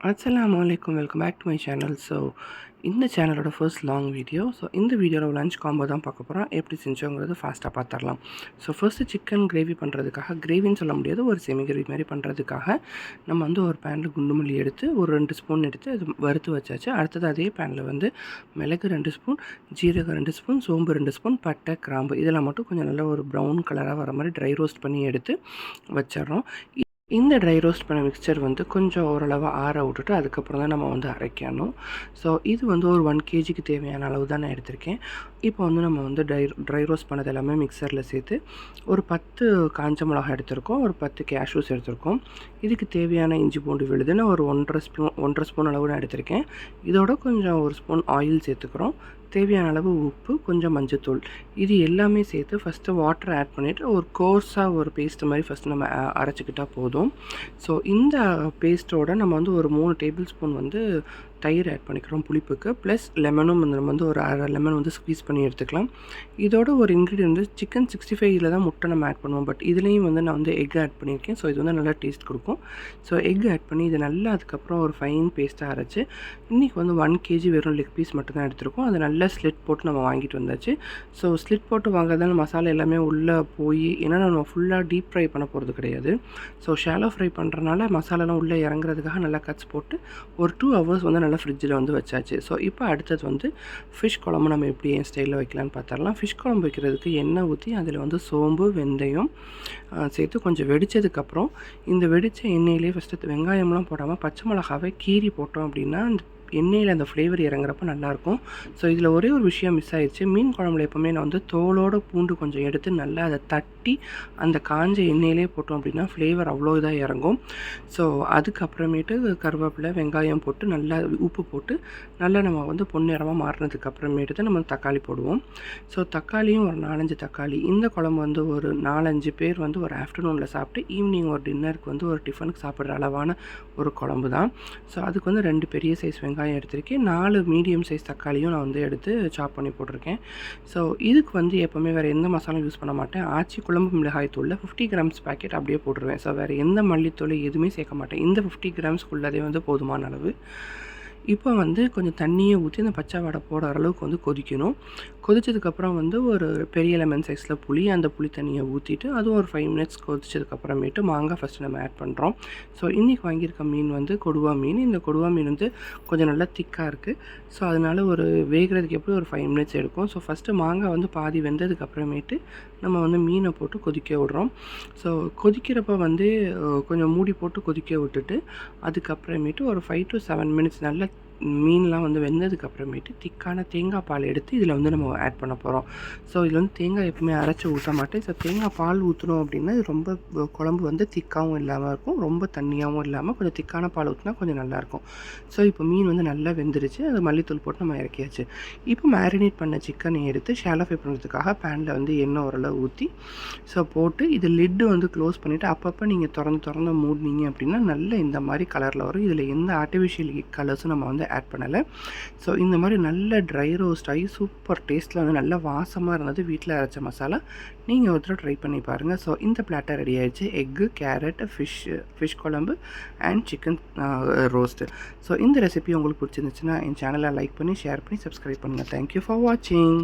அஸ்ஸலாமு அலைக்கும். Welcome back to my channel. இந்த சேனலோட ஃபர்ஸ்ட் லாங் வீடியோ. இந்த வீடியோவில் லஞ்ச் காம்போ தான் பார்க்க போகிறோம். எப்படி செஞ்சோங்கிறது ஃபாஸ்ட்டாக பார்த்துடலாம். ஃபர்ஸ்ட்டு சிக்கன் கிரேவி பண்ணுறதுக்காக, கிரேவின்னு சொல்ல முடியாது, ஒரு செமி கிரேவி மாதிரி பண்ணுறதுக்காக நம்ம வந்து ஒரு பேனில் குண்டுமல்லி எடுத்து ஒரு 2 ஸ்பூன் எடுத்து அது வறுத்து வச்சாச்சு. அடுத்தது அதே பேனில் வந்து மிளகு 2 ஸ்பூன், ஜீரகம் 2 ஸ்பூன், சோம்பு 2 ஸ்பூன், பட்டை, கிராம்பு இதெல்லாம் மட்டும் கொஞ்சம் நல்லா ஒரு ப்ரௌன் கலராக வர மாதிரி ட்ரை ரோஸ்ட் பண்ணி எடுத்து வச்சிடுறோம். இந்த ட்ரை ரோஸ்ட் பண்ண மிக்சர் வந்து கொஞ்சம் ஓரளவு ஆற விட்டுட்டு அதுக்கப்புறம் தான் நம்ம வந்து அரைக்கணும். இது வந்து ஒரு 1 கேஜிக்கு தேவையான அளவு தான் நான் எடுத்திருக்கேன். இப்போ வந்து நம்ம வந்து ட்ரை ரோஸ்ட் பண்ணது எல்லாமே மிக்சரில் சேர்த்து ஒரு 10 காஞ்ச மிளகாய் எடுத்திருக்கோம், ஒரு 10 கேஷ்யூஸ் எடுத்திருக்கோம். இதுக்கு தேவையான இஞ்சி பூண்டு விழுது நான் ஒரு 1.5 ஸ்பூன் அளவு நான் எடுத்திருக்கேன். இதோட கொஞ்சம் 1 ஸ்பூன் ஆயில் சேர்த்துக்கிறோம். தேவையான அளவு உப்பு, கொஞ்சம் மஞ்சத்தூள், இது எல்லாமே சேர்த்து ஃபஸ்ட்டு வாட்டர் ஆட் பண்ணிவிட்டு ஒரு கோர்ஸாக ஒரு பேஸ்ட்டு மாதிரி ஃபஸ்ட்டு நம்ம அரைச்சிக்கிட்டால் போதும். இந்த பேஸ்ட்டோட நம்ம வந்து ஒரு 3 டேபிள் ஸ்பூன் வந்து தயிர் ஆட் பண்ணிக்கிறோம் புளிப்புக்கு. ப்ளஸ் லெமனும் நம்ம வந்து ஒரு அரை லெமன் வந்து ஸ்க்வீஸ் பண்ணி எடுத்துக்கலாம். இதோட ஒரு இன்க்ரீடியன்ட் வந்து சிக்கன் 65 தான் முட்டை நம்ம ஆட் பண்ணுவோம். பட் இதுலேயும் வந்து நான் வந்து எக் ஆட் பண்ணியிருக்கேன். இது வந்து நல்லா டேஸ்ட் கொடுக்கும். எக் ஆட் பண்ணி இது நல்லா அதுக்கப்புறம் ஒரு ஃபைன் பேஸ்ட்டாக அரைச்சி இன்றைக்கி வந்து 1 கேஜி வெறும் லெக் பீஸ் மட்டும் தான் எடுத்திருக்கோம். அது நல்லா ஸ்லிட் போட்டு நம்ம வாங்கிட்டு வந்தாச்சு. ஸ்லிட் போட்டு வாங்குறதால மசாலா எல்லாமே உள்ளே போய், ஏன்னா நம்ம ஃபுல்லாக டீப் ஃப்ரை பண்ண போகிறது கிடையாது. ஷாலோ ஃப்ரை பண்ணுறனால மசாலாலாம் உள்ளே இறங்குறதுக்காக நல்லா கட்ஸ் போட்டு ஒரு 2 ஹவர்ஸ் வந்து நல்லா ஃப்ரிட்ஜில் வந்து வச்சாச்சு. இப்போ அடுத்தது வந்து ஃபிஷ் குழம்பு நம்ம எப்படி என் ஸ்டைலில் வைக்கலான்னு பார்த்துடலாம். ஃபிஷ் குழம்பு வைக்கிறதுக்கு எண்ணெய் ஊற்றி அதில் வந்து சோம்பு, வெந்தயம் சேர்த்து கொஞ்சம் வெடித்ததுக்கப்புறம் இந்த வெடித்த எண்ணெயிலே ஃபஸ்ட்டு வெங்காயம்லாம் போடாமல் பச்சை மிளகாவை கீறி போட்டோம் அப்படின்னா அந்த எண்ணெயில் அந்த ஃப்ளேவர் இறங்குறப்ப நல்லாயிருக்கும். இதில் ஒரே ஒரு விஷயம் மிஸ் ஆயிடுச்சு. மீன் குழம்புல எப்போவுமே நான் வந்து தோலோட பூண்டு கொஞ்சம் எடுத்து நல்லா அதை தட்டி அந்த காஞ்ச எண்ணெயிலே போட்டோம் அப்படின்னா ஃப்ளேவர் அவ்வளோ இதாக இறங்கும். அதுக்கப்புறமேட்டு கருவேப்பிலை, வெங்காயம் போட்டு நல்லா உப்பு போட்டு நல்லா நம்ம வந்து பொன்னிறமாக மாறினதுக்கு அப்புறமேட்டு தான் நம்ம தக்காளி போடுவோம். தக்காளியும் ஒரு 4-5 தக்காளி. இந்த குழம்பு வந்து ஒரு 4-5 பேர் வந்து ஒரு ஆஃப்டர்நூனில் சாப்பிட்டு ஈவினிங் ஒரு டின்னருக்கு வந்து ஒரு டிஃபனுக்கு சாப்பிட்ற அளவான ஒரு குழம்பு தான். அதுக்கு வந்து 2 பெரிய சைஸ் வெங்காயம் எடுத்திருக்கேன், 4 மீடியம் சைஸ் தக்காளியும் நான் வந்து எடுத்து சாப் பண்ணி போட்டிருக்கேன். இதுக்கு வந்து எப்போவுமே வேறு எந்த மசாலாவும் யூஸ் பண்ண மாட்டேன். ஆச்சி குழம்பு மிளகாய் தூளில் 50 கிராம்ஸ் பேக்கெட் அப்படியே போட்டுருவேன். வேறு எந்த மல்லித்தூள் எதுவுமே சேர்க்க மாட்டேன். இந்த 50 கிராம்ஸ்க்குள்ளதே வந்து போதுமான அளவு. இப்போ வந்து கொஞ்சம் தண்ணியை ஊற்றி அந்த பச்சை வடை போடுற அளவுக்கு வந்து கொதிக்கணும். கொதிச்சதுக்கப்புறம் வந்து ஒரு பெரிய லெமன் சைஸில் புளி, அந்த புளி தண்ணியை ஊற்றிட்டு அதுவும் ஒரு 5 மினிட்ஸ் கொதிச்சதுக்கப்புறமேட்டு மாங்காய் ஃபஸ்ட்டு நம்ம ஆட் பண்ணுறோம். இன்றைக்கி வாங்கியிருக்க மீன் வந்து கொடுவா மீன். இந்த கொடுவா மீன் வந்து கொஞ்சம் நல்லா திக்காக இருக்குது. அதனால் ஒரு வேகிறதுக்கு எப்படி ஒரு 5 மினிட்ஸ் எடுக்கும். ஃபஸ்ட்டு மாங்காய் வந்து பாதி வெந்ததுக்கப்புறமேட்டு நம்ம வந்து மீனை போட்டு கொதிக்க விடுறோம். கொதிக்கிறப்ப வந்து கொஞ்சம் மூடி போட்டு கொதிக்க விட்டுட்டு அதுக்கப்புறமேட்டு ஒரு 5 to 7 மினிட்ஸ் நல்லா மீன்லாம் வந்து வெந்ததுக்கப்புறமேட்டு திக்கான தேங்காய் பால் எடுத்து இதில் வந்து நம்ம ஆட் பண்ண போகிறோம். இதில் வந்து தேங்காய் எப்பவுமே அரைச்சி ஊற்ற மாட்டேன். தேங்காய் பால் ஊற்றணும் அப்படின்னா இது ரொம்ப குழம்பு வந்து திக்காகவும் இல்லாமல் இருக்கும், ரொம்ப தண்ணியாகவும் இல்லாமல் கொஞ்சம் திக்கான பால் ஊற்றினா கொஞ்சம் நல்லாயிருக்கும். இப்போ மீன் வந்து நல்லா வெந்துருச்சு. அது மல்லித்தூள் போட்டு நம்ம இறக்கியாச்சு. இப்போ மேரினேட் பண்ண சிக்கனை எடுத்து ஷாலோ ஃப்ரை பண்ணுறதுக்காக பேனில் வந்து எண்ணெய் ஓரளவு ஊற்றி போட்டு இது லிட்டு வந்து க்ளோஸ் பண்ணிவிட்டு அப்பப்போ நீங்கள் திறந்து மூடினீங்க அப்படின்னா நல்ல இந்த மாதிரி கலரில் வரும். இதில் எந்த ஆர்டிஃபிஷியல் கலர்ஸும் நம்ம வந்து ஆட் பண்ணலை. இந்த மாதிரி நல்ல ட்ரை ரோஸ்ட் ஆகி சூப்பர் டேஸ்ட்டில் வந்து நல்ல வாசமாக இருந்தது. வீட்டில் அரைச்ச மசாலா நீங்கள் ஒருத்தர் ட்ரை பண்ணி பாருங்கள். இந்த பிளாட்டர் ரெடி ஆகிடுச்சு. எக்கு, கேரட், ஃபிஷ் குழம்பு அண்ட் சிக்கன் ரோஸ்ட்டு. இந்த ரெசிபி உங்களுக்கு பிடிச்சிருந்துச்சுன்னா என் சேனலை லைக் பண்ணி, ஷேர் பண்ணி, சப்ஸ்கிரைப் பண்ணுங்கள். தேங்க்யூ ஃபார் வாட்சிங்.